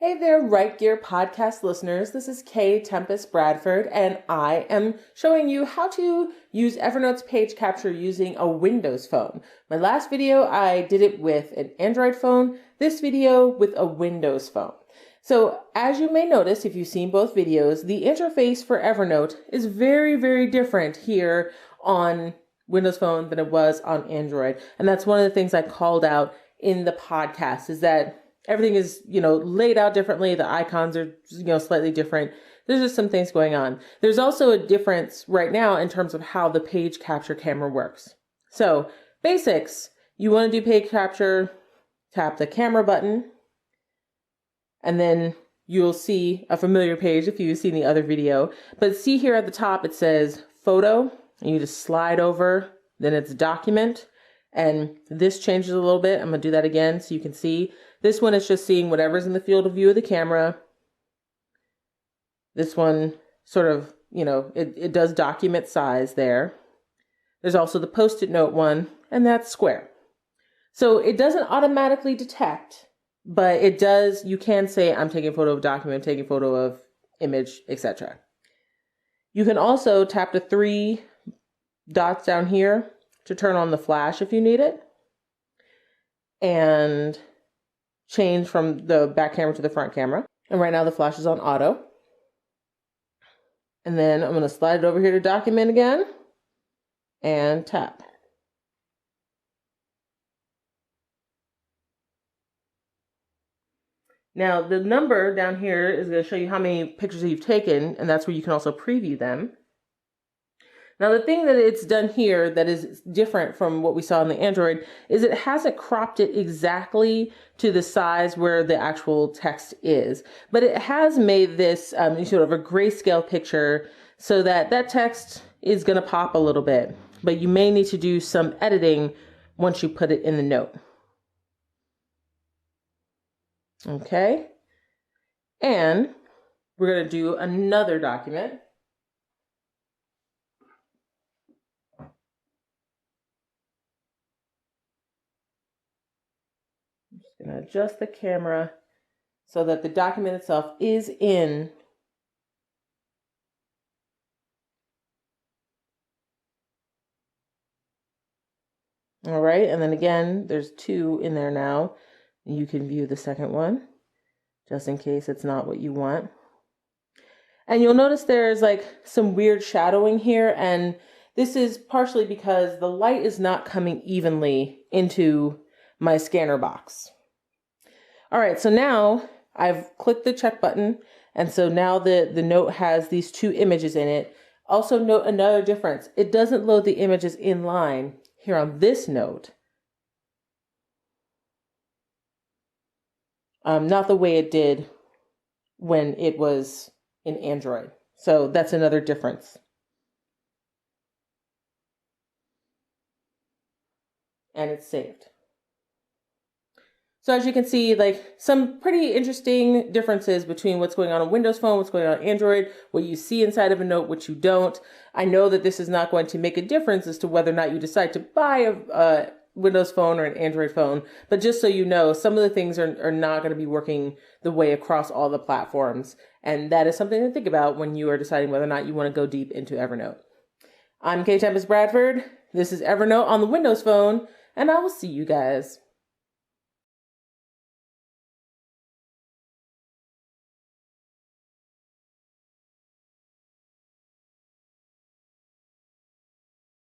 Hey there, Right Gear podcast listeners. This is Kay Tempest Bradford, and I am showing you how to use Evernote's page capture using a Windows phone. My last video, I did it with an Android phone. This video with a Windows phone. So as you may notice, if you've seen both videos, the interface for Evernote is very, very different here on Windows Phone than it was on Android. And that's one of the things I called out in the podcast, is that everything is, laid out differently. The icons are, slightly different. There's just some things going on. There's also a difference right now in terms of how the page capture camera works. So basics, you want to do page capture, tap the camera button, and then you'll see a familiar page if you've seen the other video. But see here at the top, it says photo, and you just slide over, then it's document. And this changes a little bit. I'm going to do that again so you can see. This one is just seeing whatever's in the field of view of the camera. This one sort of, it does document size there. There's also the post-it note one, and that's square. So it doesn't automatically detect, but it does, you can say, I'm taking a photo of document, taking a photo of image, etc. You can also tap the three dots down here to turn on the flash if you need it, and change from the back camera to the front camera. And right now the flash is on auto. And then I'm going to slide it over here to document again and tap. Now the number down here is going to show you how many pictures you've taken, and that's where you can also preview them. Now, the thing that it's done here that is different from what we saw on the Android is it hasn't cropped it exactly to the size where the actual text is, but it has made this sort of a grayscale picture so that that text is going to pop a little bit, but you may need to do some editing once you put it in the note. Okay. And we're going to do another document. Going to adjust the camera so that the document itself is in. All right, and then again, there's two in there now. You can view the second one, just in case it's not what you want. And you'll notice there's like some weird shadowing here, and this is partially because the light is not coming evenly into my scanner box. All right, so now I've clicked the check button, and so now the note has these two images in it. Also note another difference. It doesn't load the images in line here on this note. Not the way it did when it was in Android. So that's another difference. And it's saved. So as you can see, like some pretty interesting differences between what's going on Windows Phone, what's going on Android, what you see inside of a note, what you don't. I know that this is not going to make a difference as to whether or not you decide to buy a Windows Phone or an Android phone, but just so you know, some of the things are not going to be working the way across all the platforms. And that is something to think about when you are deciding whether or not you want to go deep into Evernote. I'm Kay Tempest Bradford. This is Evernote on the Windows Phone, and I will see you guys